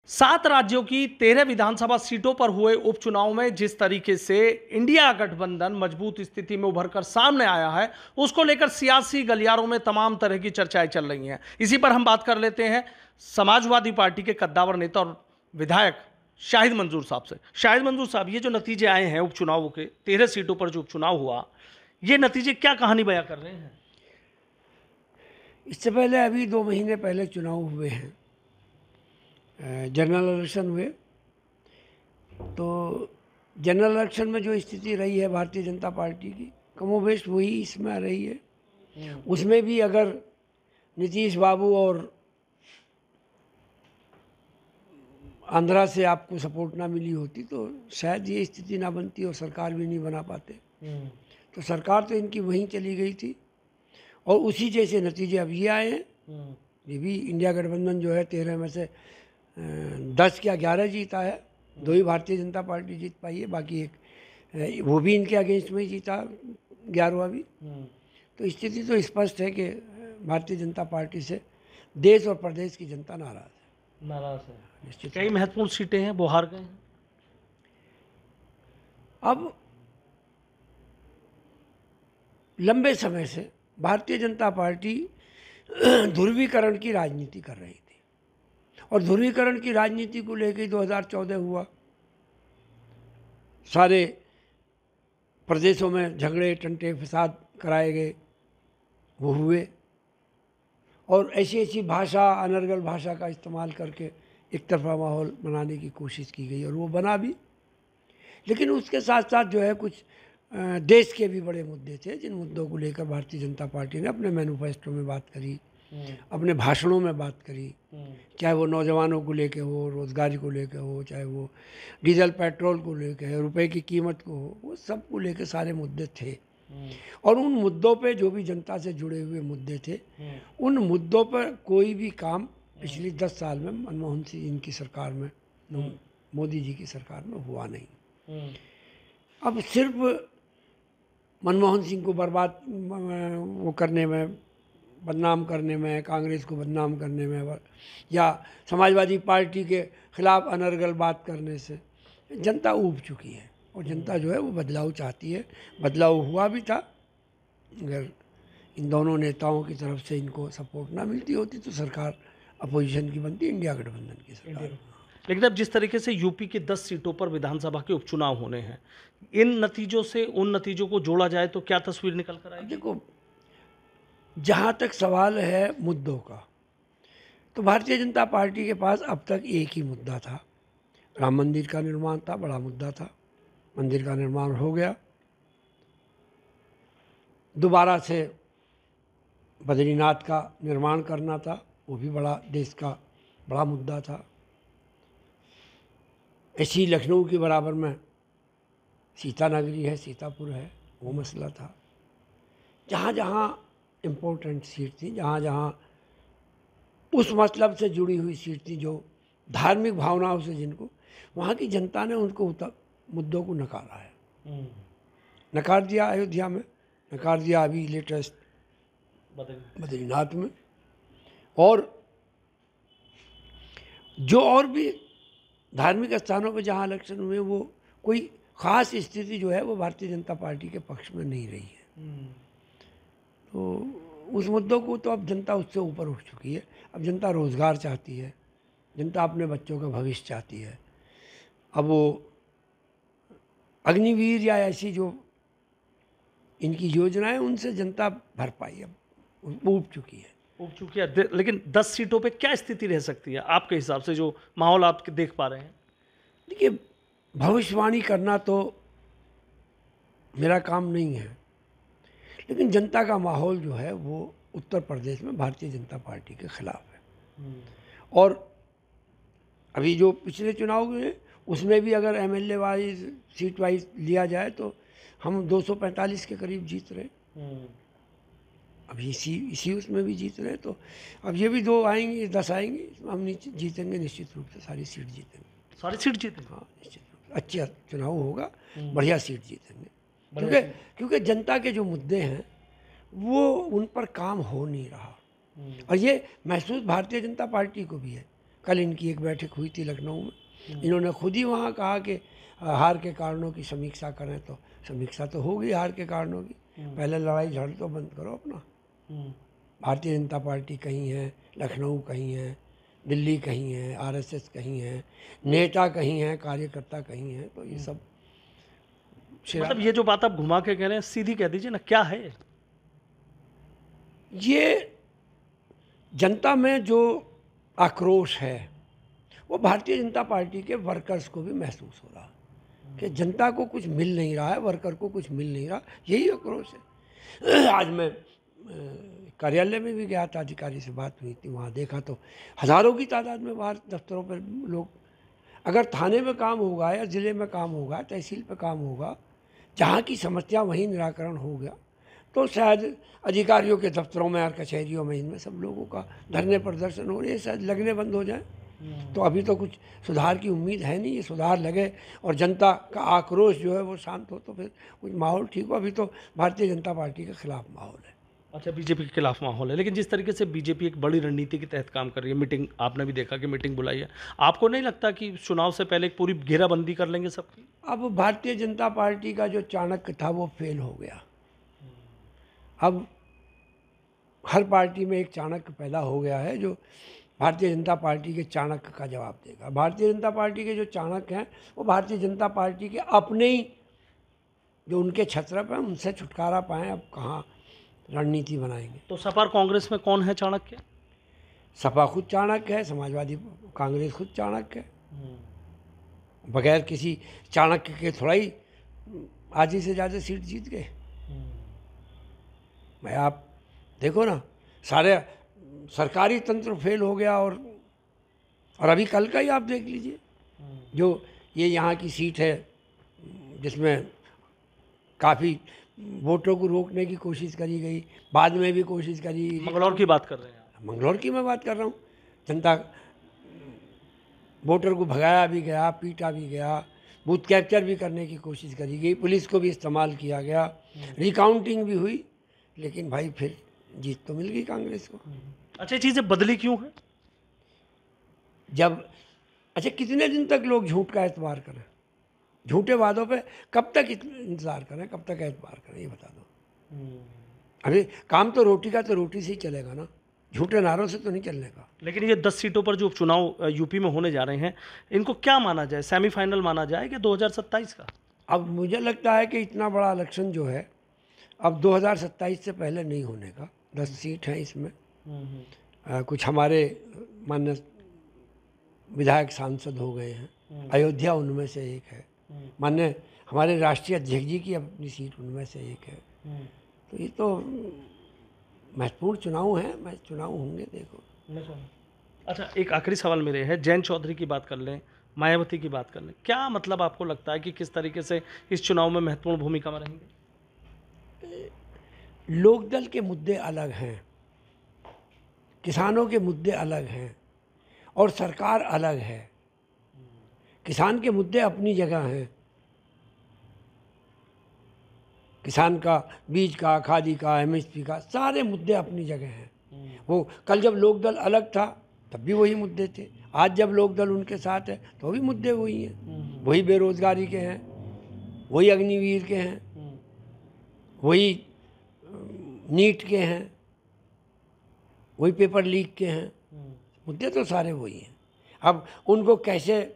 7 राज्यों की 13 विधानसभा सीटों पर हुए उपचुनाव में जिस तरीके से इंडिया गठबंधन मजबूत स्थिति में उभरकर सामने आया है, उसको लेकर सियासी गलियारों में तमाम तरह की चर्चाएं चल रही हैं। इसी पर हम बात कर लेते हैं समाजवादी पार्टी के कद्दावर नेता और विधायक शाहिद मंजूर साहब से। शाहिद मंजूर साहब, ये जो नतीजे आए हैं उपचुनावों के, 13 सीटों पर जो उपचुनाव हुआ, ये नतीजे क्या कहानी बयां कर रहे हैं? इससे पहले अभी 2 महीने पहले चुनाव हुए हैं, जनरल इलेक्शन हुए। तो जनरल इलेक्शन में जो स्थिति रही है भारतीय जनता पार्टी की, कमोबेश वही इसमें रही है। उसमें भी अगर नीतीश बाबू और आंध्रा से आपको सपोर्ट ना मिली होती तो शायद ये स्थिति ना बनती और सरकार भी नहीं बना पाते। तो सरकार तो इनकी वहीं चली गई थी और उसी जैसे नतीजे अब ये आए हैं। ये भी इंडिया गठबंधन जो है 13 में से 10 या 11 जीता है। 2 ही भारतीय जनता पार्टी जीत पाई है, बाकी एक वो भी इनके अगेंस्ट में ही जीता, 11वां भी। तो स्थिति तो स्पष्ट है कि भारतीय जनता पार्टी से देश और प्रदेश की जनता नाराज है। निश्चित कई महत्वपूर्ण सीटें हैं वो हार गए हैं। अब लंबे समय से भारतीय जनता पार्टी ध्रुवीकरण की राजनीति कर रही थी और ध्रुवीकरण की राजनीति को लेकर 2014 हुआ। सारे प्रदेशों में झगड़े टंटे फसाद कराए गए, वो हुए। और ऐसी ऐसी भाषा, अनर्गल भाषा का इस्तेमाल करके एक तरफा माहौल बनाने की कोशिश की गई और वो बना भी। लेकिन उसके साथ साथ जो है कुछ देश के भी बड़े मुद्दे थे, जिन मुद्दों को लेकर भारतीय जनता पार्टी ने अपने मैनिफेस्टो में बात करी, अपने भाषणों में बात करी। चाहे वो नौजवानों को लेके हो, रोजगारी को लेके हो, चाहे वो डीजल पेट्रोल को लेके हो, रुपए की कीमत को हो, वो सब को लेके सारे मुद्दे थे। और उन मुद्दों पे जो भी जनता से जुड़े हुए मुद्दे थे, उन मुद्दों पर कोई भी काम पिछली 10 साल में मनमोहन सिंह इनकी सरकार में, मोदी जी की सरकार में हुआ नहीं। अब सिर्फ मनमोहन सिंह को बर्बाद वो करने में, बदनाम करने में, कांग्रेस को बदनाम करने में या समाजवादी पार्टी के खिलाफ अनर्गल बात करने से जनता ऊब चुकी है और जनता जो है वो बदलाव चाहती है। बदलाव हुआ भी था। अगर इन दोनों नेताओं की तरफ से इनको सपोर्ट ना मिलती होती तो सरकार अपोजिशन की बनती, इंडिया गठबंधन की सरकार। लेकिन अब जिस तरीके से यूपी की 10 सीटों पर विधानसभा के उपचुनाव होने हैं, इन नतीजों से उन नतीजों को जोड़ा जाए तो क्या तस्वीर निकल कर आएगी? देखो, जहाँ तक सवाल है मुद्दों का, तो भारतीय जनता पार्टी के पास अब तक एक ही मुद्दा था। राम मंदिर का निर्माण था, बड़ा मुद्दा था। मंदिर का निर्माण हो गया। दोबारा से बद्रीनाथ का निर्माण करना था, वो भी बड़ा देश का बड़ा मुद्दा था। ऐसी लखनऊ के बराबर में सीता नगरी है, सीतापुर है, वो मसला था। जहाँ जहाँ इम्पोर्टेंट सीट थी, जहाँ जहाँ उस मतलब से जुड़ी हुई सीट थी जो धार्मिक भावनाओं से, जिनको वहाँ की जनता ने उनको मुद्दों को नकारा है। नकार दिया अयोध्या में, नकार दिया अभी लेटेस्ट बद्रीनाथ में। और जो और भी धार्मिक स्थानों पर जहाँ इलेक्शन हुए, वो कोई ख़ास स्थिति जो है वो भारतीय जनता पार्टी के पक्ष में नहीं रही है। तो उस मुद्दों को तो अब जनता उससे ऊपर उठ चुकी है। अब जनता रोज़गार चाहती है, जनता अपने बच्चों का भविष्य चाहती है। अब वो अग्निवीर या ऐसी जो इनकी योजनाएं, उनसे जनता भरपाई अब उब चुकी है। लेकिन 10 सीटों पे क्या स्थिति रह सकती है आपके हिसाब से, जो माहौल आप देख पा रहे हैं? देखिए, भविष्यवाणी करना तो मेरा काम नहीं है, लेकिन जनता का माहौल जो है वो उत्तर प्रदेश में भारतीय जनता पार्टी के खिलाफ है। और अभी जो पिछले चुनाव हुए उसमें भी अगर एमएलए वाइज, सीट वाइज लिया जाए तो हम 245 के करीब जीत रहे। अब इसी उसमें भी जीत रहे। तो अब ये भी 2 आएंगे, 10 आएंगे, हम जीतेंगे निश्चित रूप से, सारी सीट जीतेंगे। सारी सीट जीतेंगे? हाँ, निश्चित रूप से अच्छा चुनाव होगा, बढ़िया सीट जीतेंगे। क्योंकि जनता के जो मुद्दे हैं वो उन पर काम हो नहीं रहा। और ये महसूस भारतीय जनता पार्टी को भी है। कल इनकी एक बैठक हुई थी लखनऊ में, इन्होंने खुद ही वहाँ कहा कि हार के कारणों की समीक्षा करें। तो समीक्षा तो होगी हार के कारणों की, पहले लड़ाई झगड़ तो बंद करो अपना। भारतीय जनता पार्टी कहीं है, लखनऊ कहीं है, दिल्ली कहीं है, आरएसएस कहीं है, नेता कहीं हैं, कार्यकर्ता कहीं हैं। तो ये सब मतलब ये जो बात आप घुमा के कह रहे हैं सीधी कह दीजिए ना, क्या है ये? जनता में जो आक्रोश है वो भारतीय जनता पार्टी के वर्कर्स को भी महसूस हो रहा कि जनता को कुछ मिल नहीं रहा है, वर्कर को कुछ मिल नहीं रहा, यही आक्रोश है। आज मैं कार्यालय में भी गया था, अधिकारी से बात हुई थी, वहाँ देखा तो हज़ारों की तादाद में बाहर दफ्तरों पर लोग। अगर थाने में काम होगा या ज़िले में काम होगा, तहसील पे काम होगा, जहाँ की समस्या वहीं निराकरण हो गया, तो शायद अधिकारियों के दफ्तरों में और कचहरियों में इनमें सब लोगों का धरने प्रदर्शन हो रहे हैं, शायद लगने बंद हो जाए। तो अभी तो कुछ सुधार की उम्मीद है नहीं। ये सुधार लगे और जनता का आक्रोश जो है वो शांत हो तो फिर कुछ माहौल ठीक हो। अभी तो भारतीय जनता पार्टी के खिलाफ माहौल है। अच्छा, बीजेपी के खिलाफ माहौल है, लेकिन जिस तरीके से बीजेपी एक बड़ी रणनीति के तहत काम कर रही है, मीटिंग आपने भी देखा कि मीटिंग बुलाई है, आपको नहीं लगता कि चुनाव से पहले एक पूरी घेराबंदी कर लेंगे सबकी? अब भारतीय जनता पार्टी का जो चाणक्य था वो फेल हो गया। अब हर पार्टी में एक चाणक्य पैदा हो गया है जो भारतीय जनता पार्टी के चाणक्य का जवाब देगा। भारतीय जनता पार्टी के जो चाणक्य हैं वो भारतीय जनता पार्टी के अपने ही जो उनके छत्रप हैं उनसे छुटकारा पाएँ। अब कहाँ रणनीति बनाएंगे? तो सपा और कांग्रेस में कौन है चाणक्य? सपा खुद चाणक्य है, समाजवादी कांग्रेस खुद चाणक्य है। बगैर किसी चाणक्य के थोड़ा ही आधी से ज़्यादा सीट जीत गए। भाई आप देखो ना, सारे सरकारी तंत्र फेल हो गया। और अभी कल का ही आप देख लीजिए, जो ये यहाँ की सीट है जिसमें काफ़ी वोटों को रोकने की कोशिश करी गई, बाद में भी कोशिश करी। मंगलौर की बात कर रहे हैं? मंगलौर की मैं बात कर रहा हूँ। जनता वोटर को भगाया भी गया, पीटा भी गया, बूथ कैप्चर भी करने की कोशिश करी गई, पुलिस को भी इस्तेमाल किया गया, रिकाउंटिंग भी हुई, लेकिन भाई फिर जीत तो मिल गई कांग्रेस को। अच्छा, ये चीज़ें बदली क्यों है? जब अच्छा कितने दिन तक लोग झूठ का एतबार करें? झूठे वादों पे कब तक इंतज़ार करें, कब तक एतबार करें, ये बता दो। अभी काम तो रोटी का तो रोटी से ही चलेगा ना, झूठे नारों से तो नहीं चलने का। लेकिन ये 10 सीटों पर जो उपचुनाव यूपी में होने जा रहे हैं, इनको क्या माना जाए? सेमीफाइनल माना जाए कि 2027 का? अब मुझे लगता है कि इतना बड़ा इलेक्शन जो है अब 2027 से पहले नहीं होने का। 10 सीट हैं इसमें। कुछ हमारे माननीय विधायक सांसद हो गए हैं, अयोध्या उनमें से एक है, माननीय हमारे राष्ट्रीय अध्यक्ष जी की अपनी सीट उनमें से एक है। तो ये तो महत्वपूर्ण चुनाव हैं, चुनाव होंगे, देखो। अच्छा, एक आखिरी सवाल मेरे है, जयंत चौधरी की बात कर लें, मायावती की बात कर लें, क्या मतलब आपको लगता है कि किस तरीके से इस चुनाव में महत्वपूर्ण भूमिका में रहेंगे? लोकदल के मुद्दे अलग हैं, किसानों के मुद्दे अलग हैं और सरकार अलग है। किसान के मुद्दे अपनी जगह हैं, किसान का बीज का, खादी का, एमएसपी का, सारे मुद्दे अपनी जगह हैं। वो कल जब लोकदल अलग था तब भी वही मुद्दे थे, आज जब लोकदल उनके साथ है तो भी मुद्दे वही हैं। वही बेरोजगारी के हैं, वही अग्निवीर के हैं, वही नीट के हैं, वही पेपर लीक के हैं, मुद्दे तो सारे वही हैं। अब उनको कैसे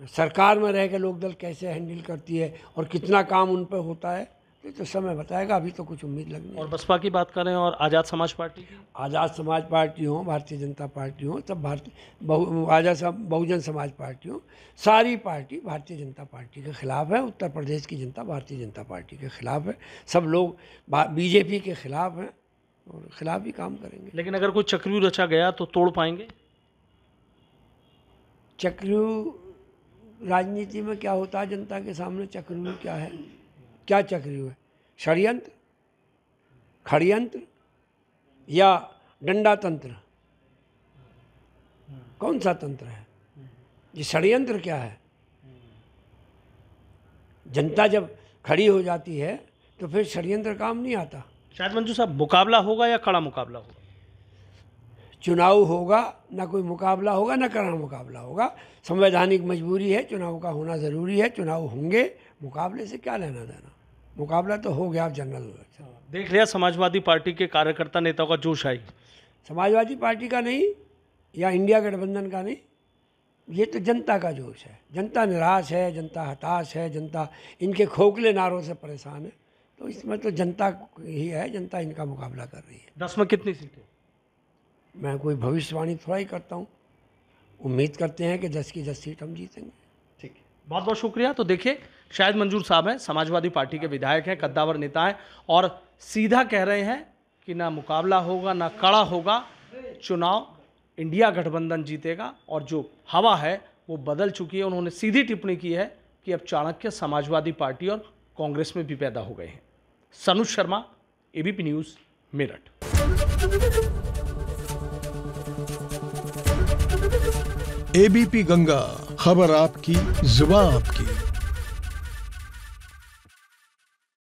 सरकार में रह के लोकदल कैसे हैंडल करती है और कितना काम उन पर होता है तो समय बताएगा। अभी तो कुछ उम्मीद लगनी है। और बसपा की बात करें और आज़ाद समाज पार्टी की? आज़ाद समाज पार्टी हो, भारतीय जनता पार्टी हो, सब बहुजन समाज पार्टी हो, सारी पार्टी भारतीय जनता पार्टी के खिलाफ है। उत्तर प्रदेश की जनता भारतीय जनता पार्टी के खिलाफ है, सब लोग बीजेपी के खिलाफ हैं और खिलाफ ही काम करेंगे। लेकिन अगर कोई चक्रव्यूह रचा गया तो तोड़ पाएंगे? चक्रव्यूह राजनीति में क्या होता है जनता के सामने? चक्रव्यूह क्या है? क्या चक्रव्यूह है? षड्यंत्र, खड़यंत्र या डंडा तंत्र? कौन सा तंत्र है? ये षड्यंत्र क्या है? जनता जब खड़ी हो जाती है तो फिर षड्यंत्र काम नहीं आता। शायद मंजू साहब, मुकाबला होगा या कड़ा मुकाबला होगा? चुनाव होगा, ना कोई मुकाबला होगा, ना कड़ा मुकाबला होगा। संवैधानिक मजबूरी है, चुनाव का होना ज़रूरी है, चुनाव होंगे, मुकाबले से क्या लेना देना। मुकाबला तो हो गया जनरल इलेक्शन। देख लिया समाजवादी पार्टी के कार्यकर्ता नेताओं का जोश आई। समाजवादी पार्टी का नहीं या इंडिया गठबंधन का नहीं, ये तो जनता का जोश है। जनता निराश है, जनता हताश है, जनता इनके खोखले नारों से परेशान है। तो इसमें तो जनता ही है, जनता इनका मुकाबला कर रही है। 10 में कितनी सीटें? मैं कोई भविष्यवाणी थोड़ा ही करता हूँ। उम्मीद करते हैं कि 10 की 10 सीट हम जीतेंगे। ठीक है, बहुत बहुत शुक्रिया। तो देखिए, शाहिद मंजूर साहब हैं, समाजवादी पार्टी के विधायक हैं, कद्दावर नेता हैं और सीधा कह रहे हैं कि ना मुकाबला होगा ना कड़ा होगा, चुनाव इंडिया गठबंधन जीतेगा और जो हवा है वो बदल चुकी है। उन्होंने सीधी टिप्पणी की है कि अब चाणक्य समाजवादी पार्टी और कांग्रेस में भी पैदा हो गए हैं। Sanuj Sharma, ABP news, Meerut. ABP Ganga, खबर आपकी, जुबान आपकी।